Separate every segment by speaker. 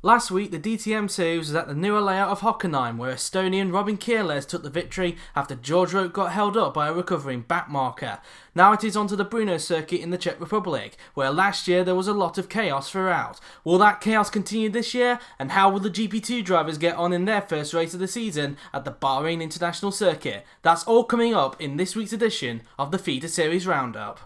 Speaker 1: Last week, the DTM series was at the newer layout of Hockenheim, where Estonian Robin Kielers took the victory after George Roque got held up by a recovering back marker. Now it is on to the Brno Circuit in the Czech Republic, where last year there was a lot of chaos throughout. Will that chaos continue this year? And how will the GP2 drivers get on in their first race of the season at the Bahrain International Circuit? That's all coming up in this week's edition of the Feeder Series Roundup.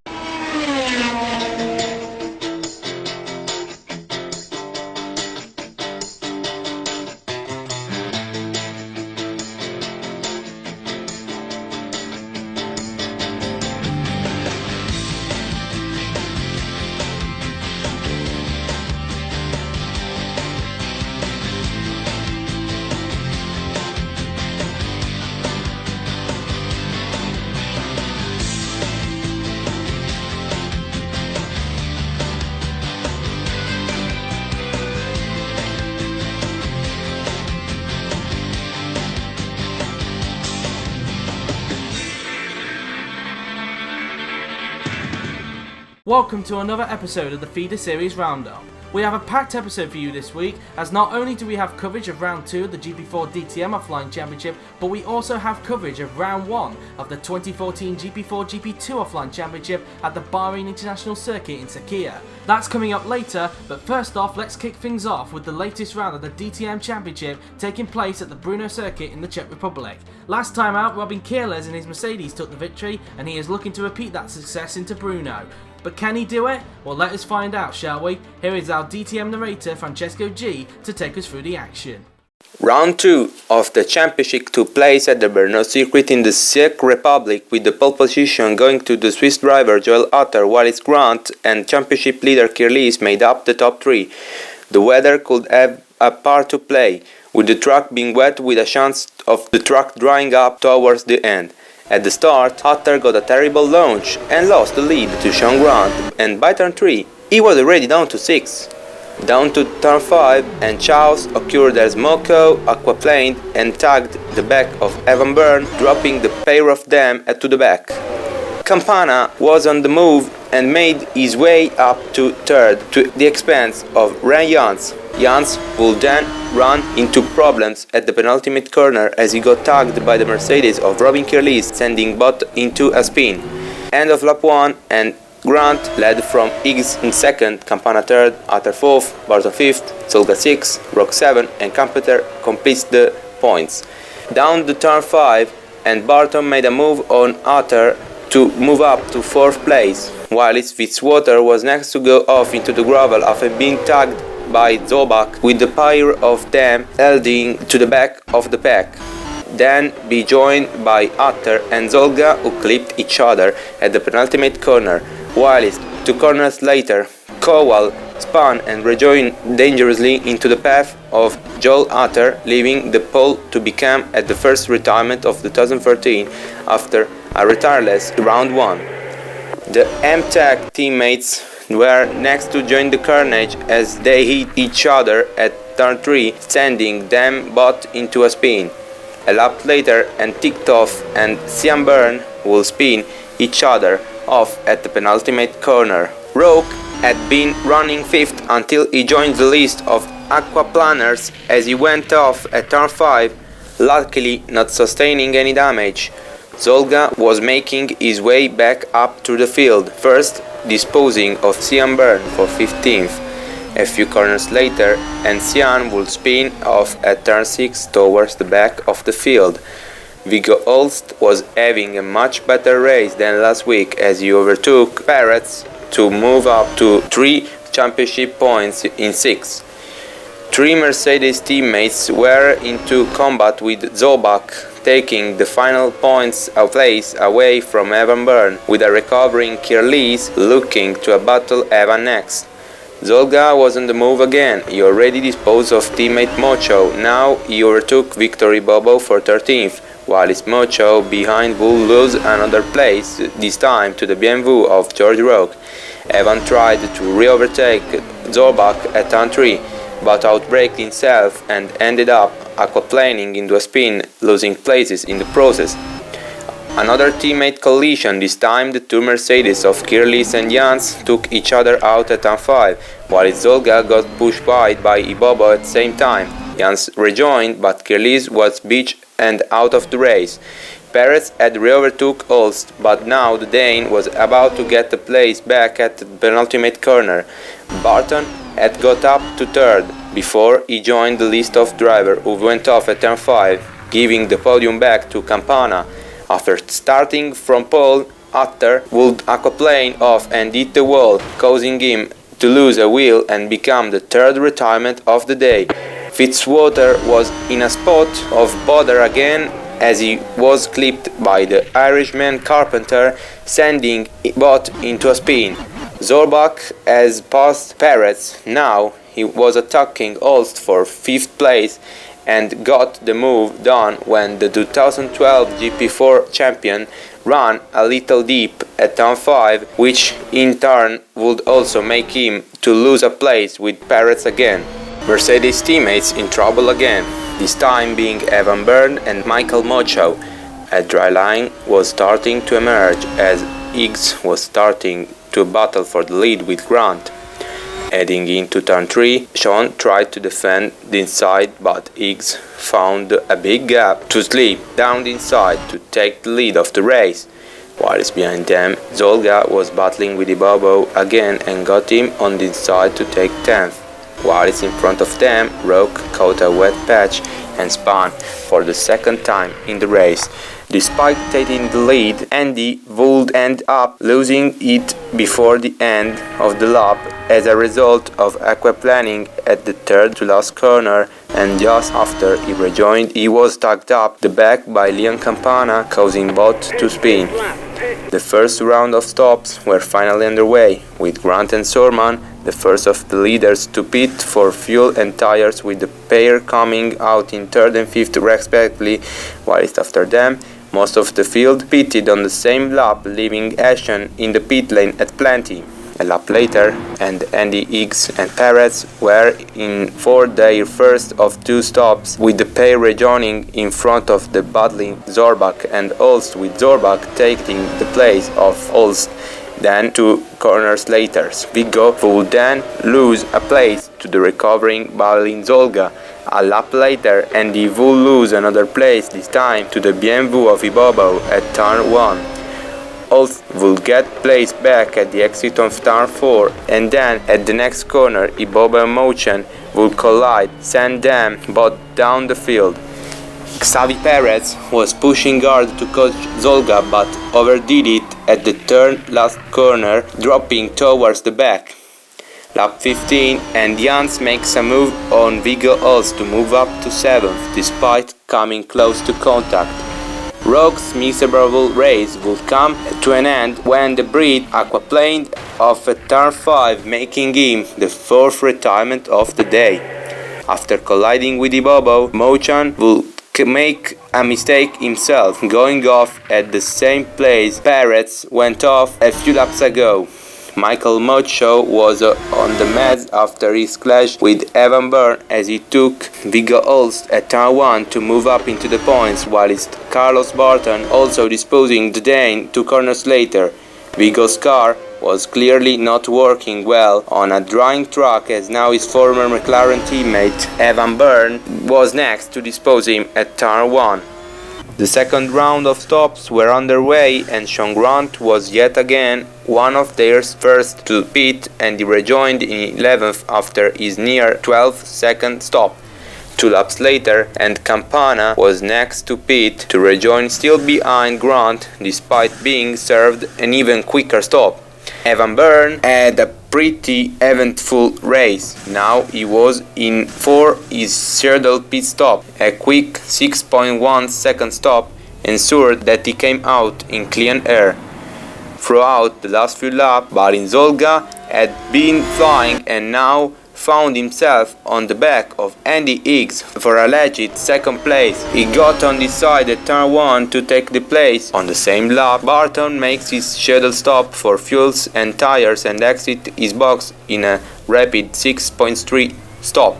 Speaker 1: Welcome to another episode of the Feeder Series Roundup. We have a packed episode for you this week, as not only do we have coverage of Round 2 of the GP4 DTM Offline Championship, but we also have coverage of Round 1 of the 2014 GP4 GP2 Offline Championship at the Bahrain International Circuit in Sakhir. That's coming up later, but first off, let's kick things off with the latest round of the DTM Championship taking place at the Brno Circuit in the Czech Republic. Last time out, Robin Kielers in his Mercedes took the victory, and he is looking to repeat that success into Brno. But can he do it? Well, let us find out, shall we? Here is our DTM narrator, Francesco G, to take us through the action.
Speaker 2: Round 2 of the championship took place at the Brno Circuit in the Czech Republic, with the pole position going to the Swiss driver Joel Utter, while its Grant and championship leader Kirlis made up the top three. The weather could have a part to play, with the track being wet with a chance of the track drying up towards the end. At the start, Utter got a terrible launch and lost the lead to Sean Grant, and by turn 3, he was already down to 6. Down to turn 5, and chaos occurred as Moko aquaplaned and tagged the back of Evan Byrne, dropping the pair of them to the back. Campana was on the move and made his way up to third, to the expense of Ren Jans. Jans would then run into problems at the penultimate corner as he got tagged by the Mercedes of Robin Kirlis, sending both into a spin. End of lap 1, and Grant led from Higgs in second, Campana third, Utter fourth, Barton fifth, Zolga 6th, Rock 7, and Campeter completes the points. Down the turn 5, and Barton made a move on Utter to move up to 4th place, while Fitzwater was next to go off into the gravel after being tagged by Zobak, with the pair of them heading to the back of the pack. Then be joined by Utter and Zolga, who clipped each other at the penultimate corner, while 2 corners later, Kowal spun and rejoined dangerously into the path of Joel Utter, leaving the pole to become at the first retirement of 2013 after a retireless round 1. The M-Tech teammates were next to join the carnage as they hit each other at turn 3, sending them both into a spin. A lap later, and Ticktoff and Sean Byrne will spin each other off at the penultimate corner. Roque had been running 5th until he joined the list of aquaplaners as he went off at turn 5, luckily not sustaining any damage. Zolga was making his way back up to the field, first disposing of Sean Byrne for 15th. A few corners later, and Sean would spin off at turn 6 towards the back of the field. Viggo Holst was having a much better race than last week as he overtook Peretz to move up to 3 championship points in 6. 3 Mercedes teammates were into combat with Zobak, taking the final points place away from Evan Byrne, with a recovering Kirlis looking to battle Evan next. Zolga was on the move again. He already disposed of teammate Mocho. Now he overtook Victory Bobo for 13th, while his Mocho behind will lose another place, this time to the BMW of George Roque. Evan tried to re-overtake Zobak at turn 3, but outbraked himself and ended up aquaplaning into a spin, losing places in the process. Another teammate collision, this time the two Mercedes of Kirlis and Jans took each other out at turn 5, while Zolga got pushed wide by Ibobo at the same time. Jans rejoined, but Kirlis was beached and out of the race. Perez had re-overtook Holst, but now the Dane was about to get the place back at the penultimate corner. Barton had got up to third before he joined the list of drivers who went off at turn 5, giving the podium back to Campana. After starting from pole, Utter would aquaplane off and hit the wall, causing him to lose a wheel and become the third retirement of the day. Fitzwater was in a spot of bother again as he was clipped by the Irishman Carpenter, sending Bot into a spin. Zorbach has passed Perez. Now he was attacking Holst for 5th place and got the move done when the 2012 GP4 champion ran a little deep at turn 5, which in turn would also make him to lose a place with Perez again. Mercedes teammates in trouble again, this time being Evan Byrne and Michael Mocho. A dry line was starting to emerge as Higgs was starting to battle for the lead with Grant. Heading into turn 3, Sean tried to defend the inside, but Higgs found a big gap to slip down the inside to take the lead of the race. Whilst behind them, Zolga was battling with Ibobo again and got him on the inside to take 10th. Whilst in front of them, Roque caught a wet patch and spun for the second time in the race. Despite taking the lead, Andy would end up losing it before the end of the lap as a result of aquaplaning at the third to last corner, and just after he rejoined, he was tugged up the back by Leon Campana, causing both to spin. The first round of stops were finally underway, with Grant and Sorman, the first of the leaders, to pit for fuel and tires, with the pair coming out in 3rd and 5th respectively, whilst after them, most of the field pitted on the same lap, leaving Ashton in the pit lane at plenty. A lap later, and Andy, Higgs and Perez were in for their first of 2 stops, with the pair rejoining in front of the battling Zorbach and Holst, with Zorbach taking the place of Holst. Then 2 corners later, Viggo would then lose a place to the recovering battling Zolga. A lap later, and he would lose another place, this time to the BMW of Ibobo at turn 1. Holst would get placed back at the exit of turn 4, and then at the next corner, Ibobo and Mochen would collide, send them both down the field. Xavi Perez was pushing hard to catch Zolga, but overdid it at the third last corner, dropping towards the back. Lap 15, and Jans makes a move on Viggo Holst to move up to 7th, despite coming close to contact. Roque's miserable race would come to an end when the Brit aquaplaned off at turn 5, making him the 4th retirement of the day. After colliding with Ibobo, Mochen would make a mistake himself, going off at the same place Perez went off a few laps ago. Michael Mocho was on the meds after his clash with Evan Byrne as he took Viggo Holst at turn 1 to move up into the points, whilst Carlos Barton also disposing the Dane 2 corners later. Viggo's car was clearly not working well on a drying track, as now his former McLaren teammate Evan Byrne was next to dispose him at turn 1. The second round of stops were underway, and Sean Grant was yet again one of their first to pit, and he rejoined in 11th after his near 12-second stop. 2 laps later, and Campana was next to pit to rejoin, still behind Grant, despite being served an even quicker stop. Evan Byrne had a pretty eventful race. Now he was in for his scheduled pit stop. A quick 6.1 second stop ensured that he came out in clean air. Throughout the last few laps, Bahrain Zolga had been flying and now found himself on the back of Andy Higgs for alleged second place. He got on the side at turn 1 to take the place. On the same lap, Barton makes his scheduled stop for fuels and tires and exit his box in a rapid 6.3 stop.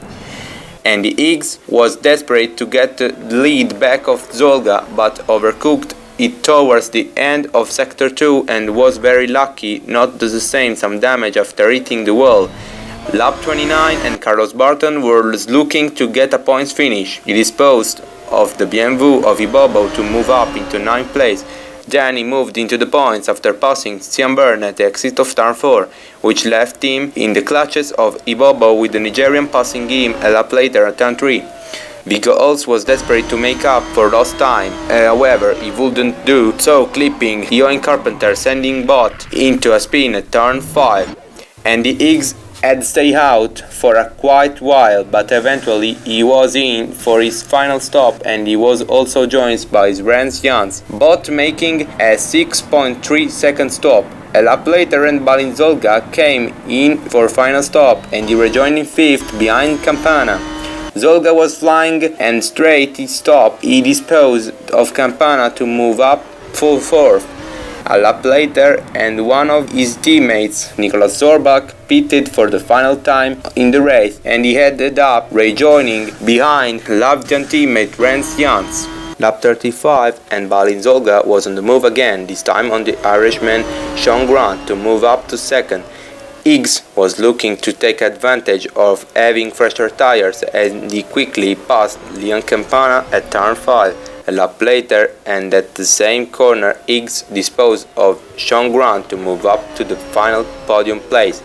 Speaker 2: Andy Higgs was desperate to get the lead back of Zolga, but overcooked it towards the end of Sector 2 and was very lucky not to sustain some damage after hitting the wall. Lap 29 and Carlos Barton was looking to get a points finish. He disposed of the BMW of Ibobo to move up into 9th place. Then he moved into the points after passing Stian Byrne at the exit of turn 4, which left him in the clutches of Ibobo with the Nigerian passing him a lap later at turn 3. Vigo also was desperate to make up for lost time, however he wouldn't do so, clipping Eoin Carpenter, sending Bott into a spin at turn 5. Andy Higgs had stayed out for a quite while, but eventually he was in for his final stop, and he was also joined by Rens Jans, Bott making a 6.3 second stop. A lap later and Balin Zolga came in for final stop, and he rejoined 5th behind Campana. Zolga was flying and straight his stop, he disposed of Campana to move up for 4th. A lap later and one of his teammates, Nicolas Zorbach, pitted for the final time in the race, and he headed up, rejoining behind Latvian teammate Rens Jans. Lap 35 and Balin Zolga was on the move again, this time on the Irishman Sean Grant to move up to 2nd. Higgs was looking to take advantage of having fresher tires, and he quickly passed Leon Campana at turn 5. A lap later and at the same corner, Higgs disposed of Sean Grant to move up to the final podium place.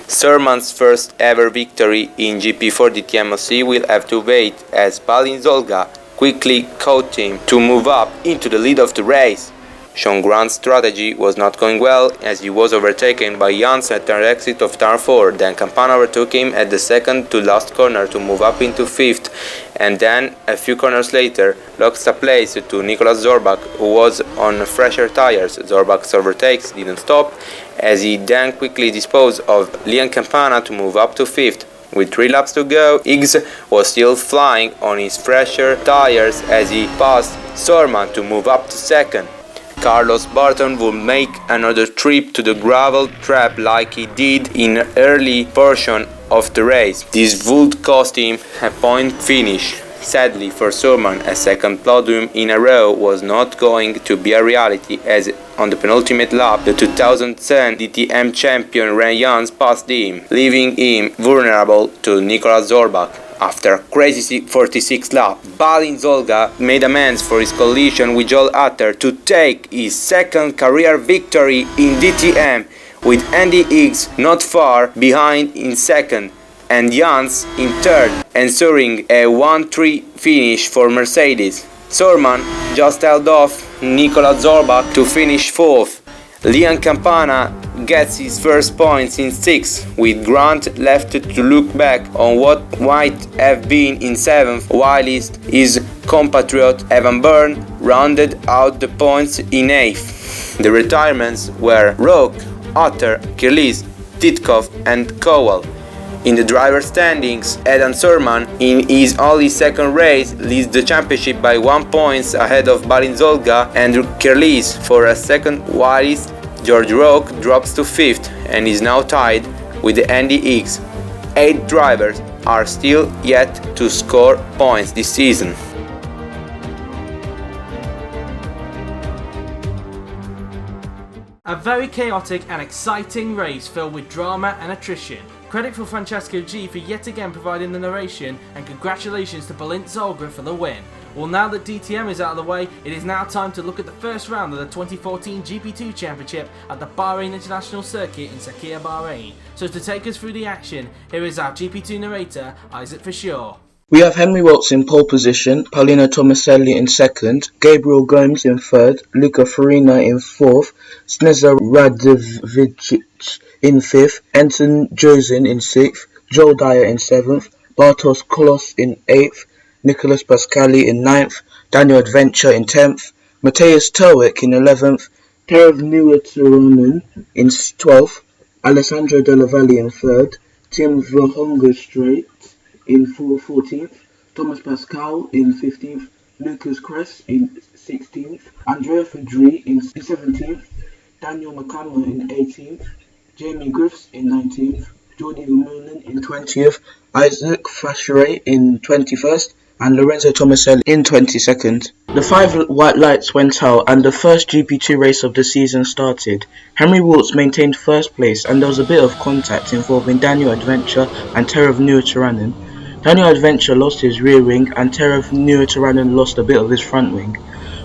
Speaker 2: Surman's first ever victory in GP4 DTM OC will have to wait, as Balin Zolga quickly caught him to move up into the lead of the race. Sean Grant's strategy was not going well, as he was overtaken by Jans at the exit of turn 4, then Campana overtook him at the second to last corner to move up into 5th, and then a few corners later lost a place to Nicolas Zorbach, who was on fresher tires. Zorbach's overtakes didn't stop, as he then quickly disposed of Leon Campana to move up to 5th. With 3 laps to go, Higgs was still flying on his fresher tires as he passed Surman to move up to 2nd. Carlos Barton would make another trip to the gravel trap like he did in the early portion of the race. This would cost him a point finish. Sadly for Surman, a second podium in a row was not going to be a reality, as on the penultimate lap, the 2010 DTM champion Ren Jans passed him, leaving him vulnerable to Nicolas Zorbach. After a crazy 46 lap, Balin Zolga made amends for his collision with Joel Utter to take his second career victory in DTM, with Andy Higgs not far behind in 2nd and Jans in 3rd, ensuring a 1-3 finish for Mercedes. Surman just held off Nicolas Zorbach to finish 4th. Leon Campana gets his first points in 6th, with Grant left to look back on what might have been in 7th, while his compatriot Evan Byrne rounded out the points in 8th. The retirements were Roque, Utter, Kirlis, Titkov and Kowal. In the driver's standings, Adam Surman, in his only second race, leads the championship by 1 point ahead of Balin Zolga and Kirlis for a second, whilst George Roque drops to 5th and is now tied with Andy Higgs. 8 drivers are still yet to score points this season.
Speaker 1: A very chaotic and exciting race filled with drama and attrition. Credit for Francesco G for yet again providing the narration, and congratulations to Balint Zolga for the win. Well, now that DTM is out of the way, it is now time to look at the first round of the 2014 GP2 Championship at the Bahrain International Circuit in Sakhir, Bahrain. So to take us through the action, here is our GP2 narrator, Isaac Fisher.
Speaker 3: We have Henry Waltz in pole position, Paulino Tomaselli in 2nd, Gabriel Gomes in 3rd, Luca Farina in 4th, Sneza Radovic in 5th, Anton Josin in 6th, Joel Dyer in 7th, Bartos Kolos in 8th, Nicholas Pascali in 9th, Daniel Adventure in 10th, Matthias Terwick in 11th, Perev Niwaturonen in 12th, Alessandro Della Valle in 3rd, Tim Verhongerstrait in 14th, Thomas Pascal in 15th, Lucas Kress in 16th, Andrea Fedri in 17th, Daniel McCammer in 18th, Jamie Griffiths in 19th, Jordi Vermeulen in 20th, Isaac Fasheret in 21st, and Lorenzo Tomaselli in 22nd. The 5 white lights went out and the first GP2 race of the season started. Henry Waltz maintained first place and there was a bit of contact involving Daniel Adventure and Terav Nuotaranen. Daniel Adventure lost his rear wing and Terav Nuotaranen lost a bit of his front wing.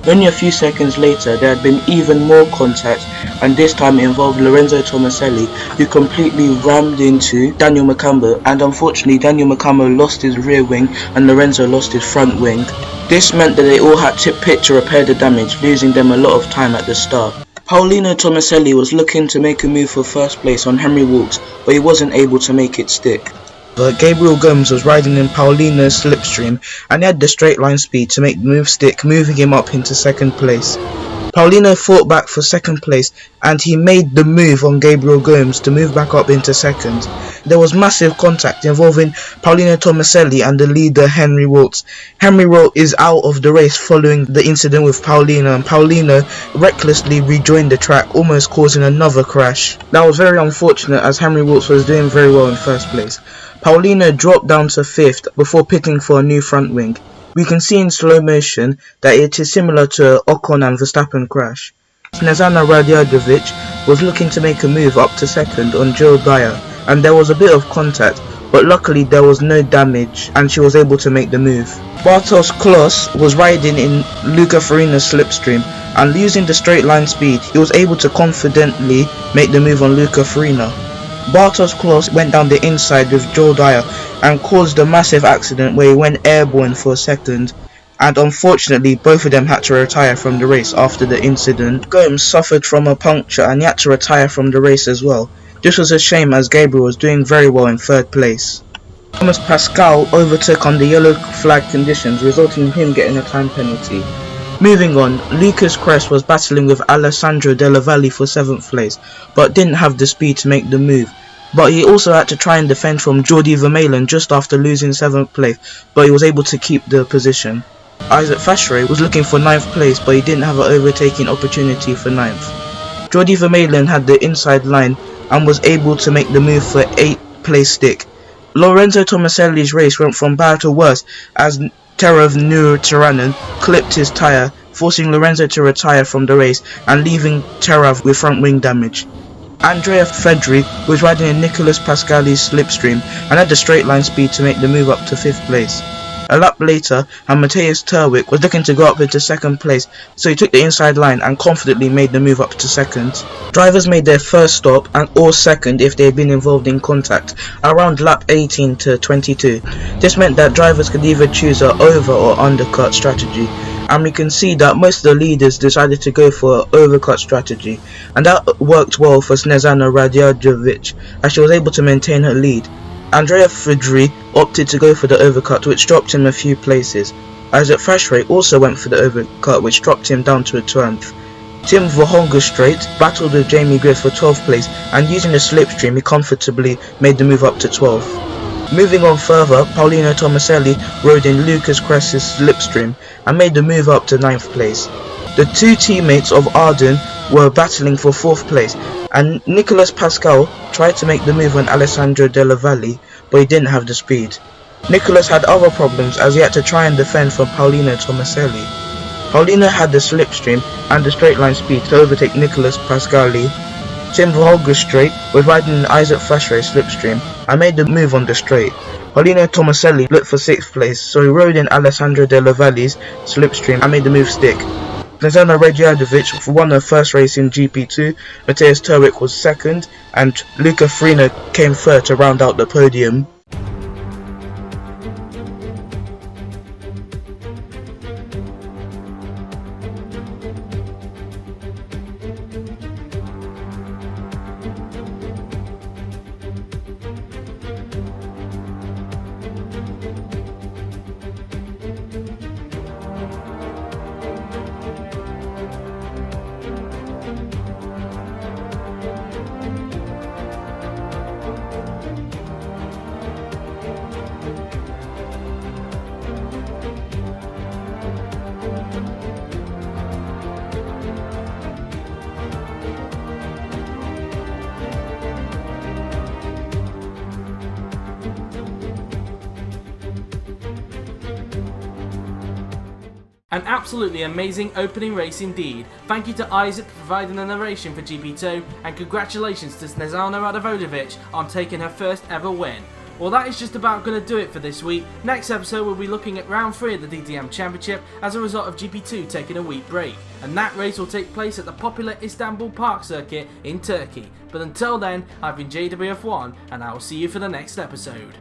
Speaker 3: Only a few seconds later there had been even more contact, and this time it involved Lorenzo Tomaselli, who completely rammed into Daniel Macambo, and unfortunately Daniel Macambo lost his rear wing and Lorenzo lost his front wing. This meant that they all had to pit to repair the damage, losing them a lot of time at the start. Paolino Tomaselli was looking to make a move for first place on Henry Waltz, but he wasn't able to make it stick. But Gabriel Gomes was riding in Paolino's slipstream and he had the straight line speed to make the move stick, moving him up into second place. Paolino fought back for second place and he made the move on Gabriel Gomes to move back up into second. There was massive contact involving Paolino Tomaselli and the leader Henry Waltz. Henry Waltz is out of the race following the incident with Paolino, and Paolino recklessly rejoined the track, almost causing another crash. That was very unfortunate as Henry Waltz was doing very well in first place. Paolino dropped down to 5th before pitting for a new front wing. We can see in slow motion that it is similar to Ocon and Verstappen crash. Snezana Radjadovic was looking to make a move up to 2nd on Jill Dyer, and there was a bit of contact, but luckily there was no damage and she was able to make the move. Bartosz Klos was riding in Luca Farina's slipstream, and using the straight line speed he was able to confidently make the move on Luca Farina. Bartosz Klos went down the inside with Joel Dyer and caused a massive accident where he went airborne for a second, and unfortunately both of them had to retire from the race after the incident. Gomes suffered from a puncture and he had to retire from the race as well. This was a shame as Gabriel was doing very well in 3rd place. Thomas Pascal overtook under yellow flag conditions, resulting in him getting a time penalty. Moving on, Lucas Crest was battling with Alessandro Della Valle for 7th place, but didn't have the speed to make the move. But he also had to try and defend from Jordi Vermeulen just after losing 7th place, but he was able to keep the position. Isaac Fashre was looking for 9th place, but he didn't have an overtaking opportunity for 9th. Jordi Vermeulen had the inside line and was able to make the move for 8th place stick. Lorenzo Tomaselli's race went from bad to worse as Terav Nuotaranen clipped his tyre, forcing Lorenzo to retire from the race and leaving Terav with front wing damage. Andrea Fedri was riding in Nicolas Pascali's slipstream and had the straight line speed to make the move up to 5th place. A lap later, and Matthias Terwick was looking to go up into 2nd place, so he took the inside line and confidently made the move up to 2nd. Drivers made their first stop and or 2nd if they had been involved in contact, around lap 18 to 22. This meant that drivers could either choose an over or undercut strategy, and we can see that most of the leaders decided to go for an overcut strategy, and that worked well for Snezana Radjadovic as she was able to maintain her lead. Andrea Fedri opted to go for the overcut, which dropped him a few places. Isaac Fashre also went for the overcut, which dropped him down to a 12th. Tim Verhongenstraat battled with Jamie Griff for 12th place, and using the slipstream he comfortably made the move up to 12th. Moving on further, Paolino Tomaselli rode in Lucas Cress's slipstream and made the move up to 9th place. The two teammates of Arden were battling for 4th place, and Nicolas Pascal tried to make the move on Alessandro Della Valle, but he didn't have the speed. Nicolas had other problems as he had to try and defend from Paolino Tomaselli. Paolino had the slipstream and the straight line speed to overtake Nicolas Pascali. Tim Verhongenstraat was riding in Isaac Fashre's slipstream and made the move on the straight. Paolino Tomaselli looked for 6th place, so he rode in Alessandro Della Valle's slipstream and made the move stick. Snezana Radjadovic won her first race in GP2, Matthias Terwick was 2nd, and Luca Farina came 3rd to round out the podium.
Speaker 1: An absolutely amazing opening race indeed. Thank you to Isaac for providing the narration for GP2, and congratulations to Snezana Radovodic on taking her first ever win. Well, that is just about going to do it for this week. Next episode we'll be looking at round 3 of the DTM Championship as a result of GP2 taking a week break, and that race will take place at the popular Istanbul Park Circuit in Turkey. But until then, I've been JWF1 and I will see you for the next episode.